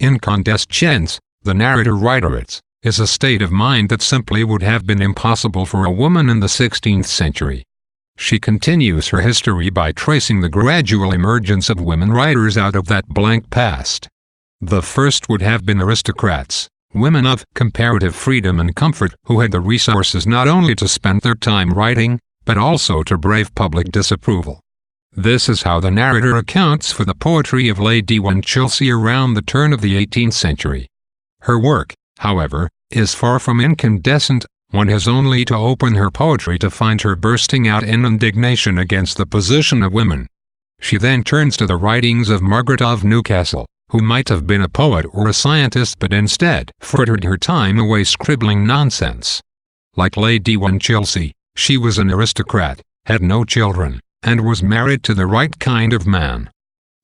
Incandescence, the narrator writes, is a state of mind that simply would have been impossible for a woman in the 16th century. She continues her history by tracing the gradual emergence of women writers out of that blank past. The first would have been aristocrats, women of comparative freedom and comfort who had the resources not only to spend their time writing, but also to brave public disapproval. This is how the narrator accounts for the poetry of Lady Winchilsea around the turn of the 18th century. Her work, however, is far from incandescent. One has only to open her poetry to find her bursting out in indignation against the position of women. She then turns to the writings of Margaret of Newcastle, who might have been a poet or a scientist but instead frittered her time away scribbling nonsense. Like Lady Winchilsea, she was an aristocrat, had no children, and was married to the right kind of man.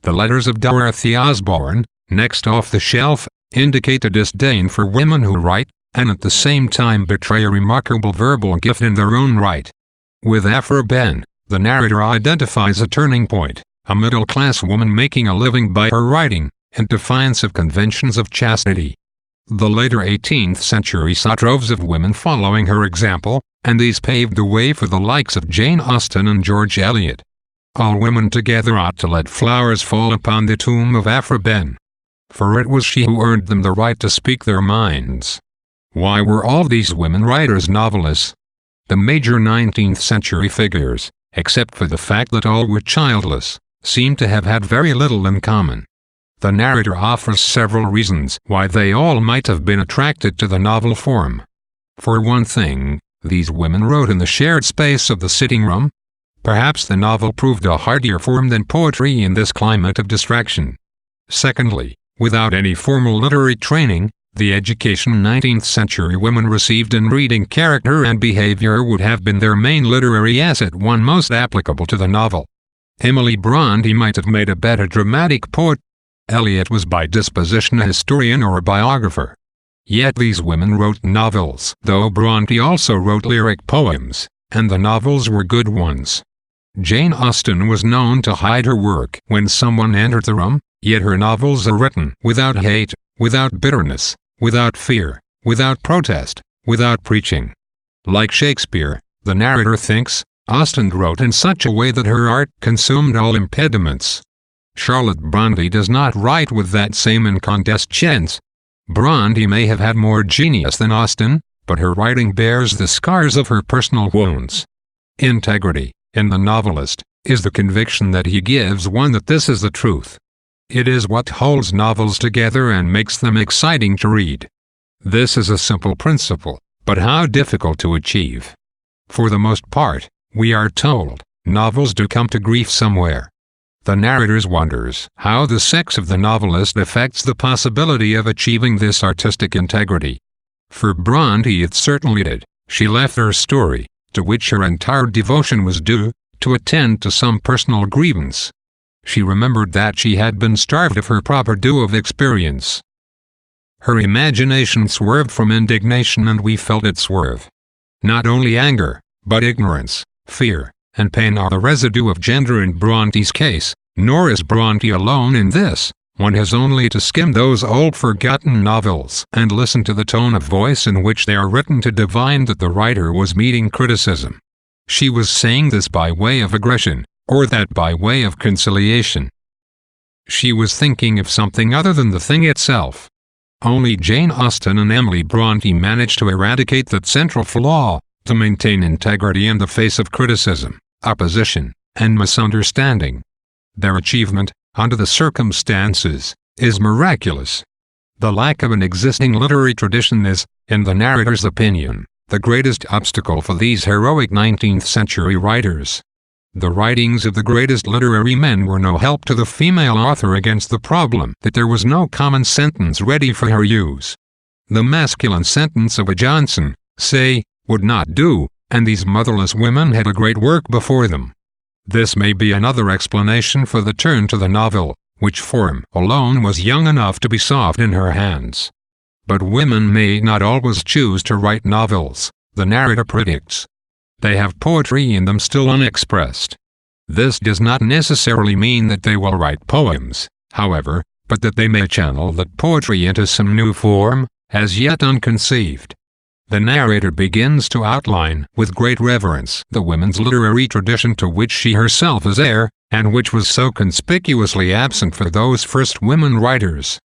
The letters of Dorothy Osborne, next off the shelf, indicate a disdain for women who write, and at the same time betray a remarkable verbal gift in their own right. With Aphra Behn, the narrator identifies a turning point, a middle-class woman making a living by her writing, in defiance of conventions of chastity. The later 18th century saw droves of women following her example, and these paved the way for the likes of Jane Austen and George Eliot. All women together ought to let flowers fall upon the tomb of Aphra Behn, for it was she who earned them the right to speak their minds. Why were all these women writers novelists? The major 19th century figures, except for the fact that all were childless, seem to have had very little in common. The narrator offers several reasons why they all might have been attracted to the novel form. For one thing, these women wrote in the shared space of the sitting room. Perhaps the novel proved a hardier form than poetry in this climate of distraction. Secondly, without any formal literary training, the education 19th century women received in reading character and behavior would have been their main literary asset, one most applicable to the novel. Emily Bronte might have made a better dramatic poet. Eliot was by disposition a historian or a biographer. Yet these women wrote novels, though Bronte also wrote lyric poems, and the novels were good ones. Jane Austen was known to hide her work when someone entered the room, yet her novels are written without hate, without bitterness, without fear, without protest, without preaching. Like Shakespeare, the narrator thinks, Austen wrote in such a way that her art consumed all impediments. Charlotte Bronte does not write with that same incandescence. Bronte may have had more genius than Austen, but her writing bears the scars of her personal wounds. Integrity, in the novelist, is the conviction that he gives one that this is the truth. It is what holds novels together and makes them exciting to read. This is a simple principle, but how difficult to achieve. For the most part, we are told, novels do come to grief somewhere. The narrator wonders how the sex of the novelist affects the possibility of achieving this artistic integrity. For Bronte it certainly did. She left her story, to which her entire devotion was due, to attend to some personal grievance. She remembered that she had been starved of her proper due of experience. Her imagination swerved from indignation, and we felt it swerve. Not only anger, but ignorance, fear, and pain are the residue of gender in Bronte's case, nor is Bronte alone in this. One has only to skim those old forgotten novels and listen to the tone of voice in which they are written to divine that the writer was meeting criticism. She was saying this by way of aggression, or that by way of conciliation. She was thinking of something other than the thing itself. Only Jane Austen and Emily Bronte managed to eradicate that central flaw, to maintain integrity in the face of criticism, opposition, and misunderstanding. Their achievement, under the circumstances, is miraculous. The lack of an existing literary tradition is, in the narrator's opinion, the greatest obstacle for these heroic 19th century writers. The writings of the greatest literary men were no help to the female author against the problem that there was no common sentence ready for her use. The masculine sentence of a Johnson, say, would not do, and these motherless women had a great work before them. This may be another explanation for the turn to the novel, which form alone was young enough to be soft in her hands. But women may not always choose to write novels, the narrator predicts. They have poetry in them still unexpressed. This does not necessarily mean that they will write poems, however, but that they may channel that poetry into some new form, as yet unconceived. The narrator begins to outline with great reverence the women's literary tradition to which she herself is heir, and which was so conspicuously absent for those first women writers.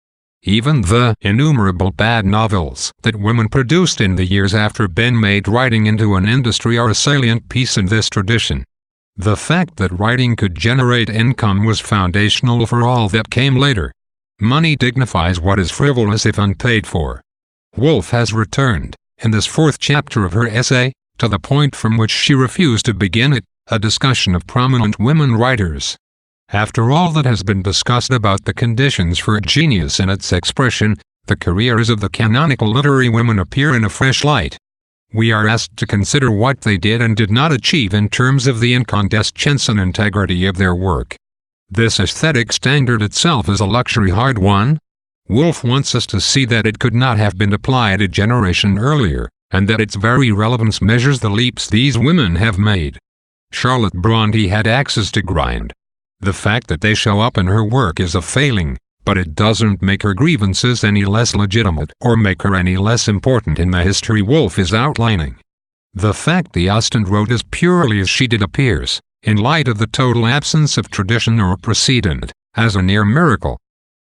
Even the innumerable bad novels that women produced in the years after Ben made writing into an industry are a salient piece in this tradition. The fact that writing could generate income was foundational for all that came later. Money dignifies what is frivolous if unpaid for. Woolf has returned, in this fourth chapter of her essay, to the point from which she refused to begin it, a discussion of prominent women writers. After all that has been discussed about the conditions for genius and its expression, the careers of the canonical literary women appear in a fresh light. We are asked to consider what they did and did not achieve in terms of the incandescence and integrity of their work. This aesthetic standard itself is a luxury hard one. Woolf wants us to see that it could not have been applied a generation earlier, and that its very relevance measures the leaps these women have made. Charlotte Bronte had axes to grind. The fact that they show up in her work is a failing, but it doesn't make her grievances any less legitimate or make her any less important in the history Woolf is outlining. The fact the Austen wrote as purely as she did appears, in light of the total absence of tradition or precedent, as a near miracle.